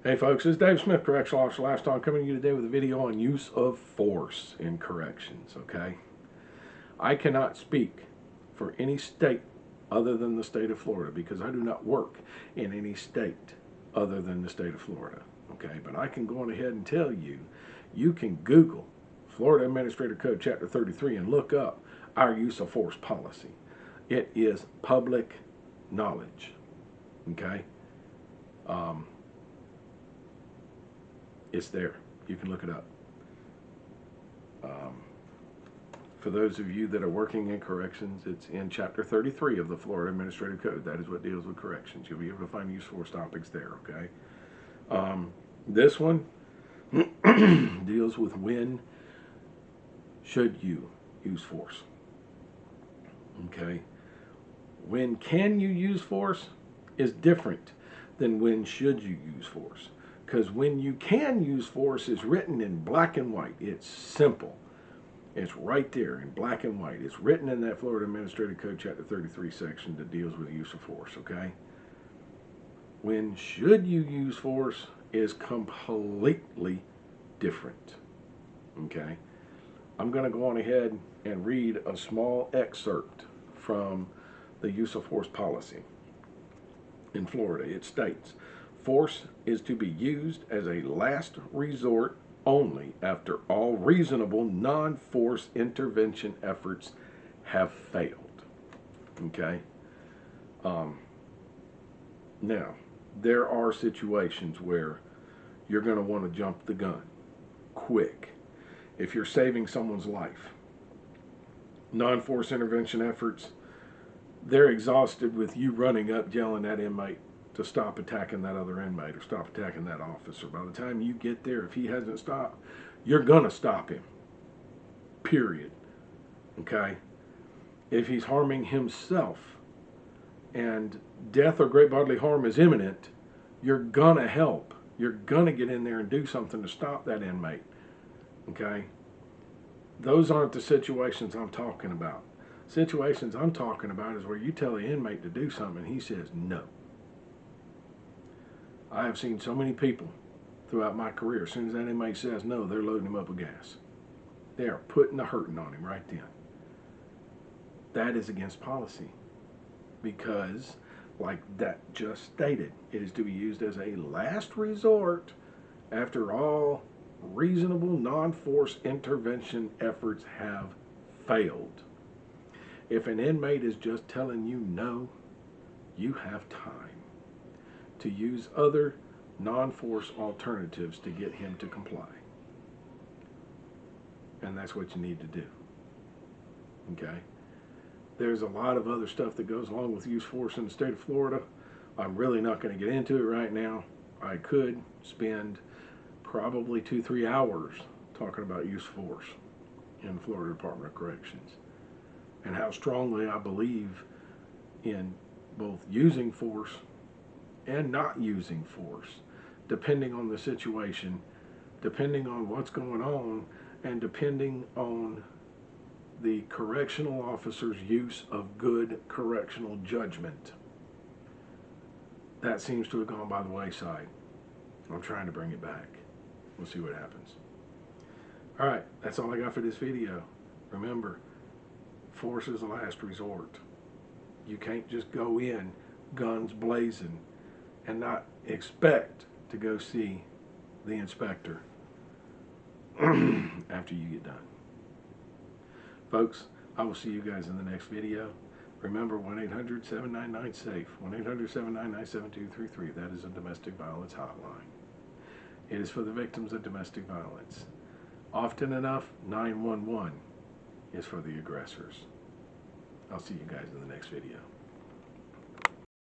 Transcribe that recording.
Hey folks, it's Dave Smith, Correctional Officer Lifestyle, coming to you today with a video on use of force in corrections, okay? I cannot speak for any state other than the state of Florida because I do not work in any state other than the state of Florida, okay? But I can go on ahead and tell you, you can Google Florida Administrative Code Chapter 33 and look up our use of force policy. It is public knowledge, okay? It's there. You can look it up. For those of you that are working in corrections, it's in Chapter 33 of the Florida Administrative Code. That is what deals with corrections. You'll be able to find use force topics there, okay? This one deals with when should you use force, okay? When can you use force is different than when should you use force. Because when you can use force is written in black and white. It's simple. It's right there in black and white. It's written in that Florida Administrative Code Chapter 33 section that deals with the use of force, okay? When should you use force is completely different, okay? I'm going to go on ahead and read a small excerpt from the use of force policy in Florida. It states, force is to be used as a last resort only after all reasonable non-force intervention efforts have failed. Okay? Now, there are situations where you're going to want to jump the gun quick. If you're saving someone's life, non-force intervention efforts, they're exhausted with you running up yelling at inmate to stop attacking that other inmate or stop attacking that officer. By the time you get there, if he hasn't stopped, you're gonna stop him, period, okay? If he's harming himself and death or great bodily harm is imminent, you're gonna help. You're gonna get in there and do something to stop that inmate, okay? Those aren't the situations I'm talking about. Situations I'm talking about is where you tell the inmate to do something and he says no. I have seen so many people throughout my career, as soon as that inmate says no, they're loading him up with gas. They are putting the hurting on him right then. That is against policy because, like that just stated, it is to be used as a last resort after all reasonable non-force intervention efforts have failed. If an inmate is just telling you no, you have time to use other non-force alternatives to get him to comply. And that's what you need to do. Okay? There's a lot of other stuff that goes along with use force in the state of Florida. I'm really not going to get into it right now. I could spend probably 2-3 hours talking about use force in the Florida Department of Corrections and how strongly I believe in both using force and not using force, depending on the situation, depending on what's going on, and depending on the correctional officer's use of good correctional judgment. That seems to have gone by the wayside. I'm trying to bring it back. We'll see what happens. All right, that's all I got for this video. Remember, force is the last resort. You can't just go in guns blazing and not expect to go see the inspector after you get done. Folks, I will see you guys in the next video. Remember 1-800-799-SAFE, 1-800-799-7233. That is a domestic violence hotline. It is for the victims of domestic violence. Often enough, 911 is for the aggressors. I'll see you guys in the next video.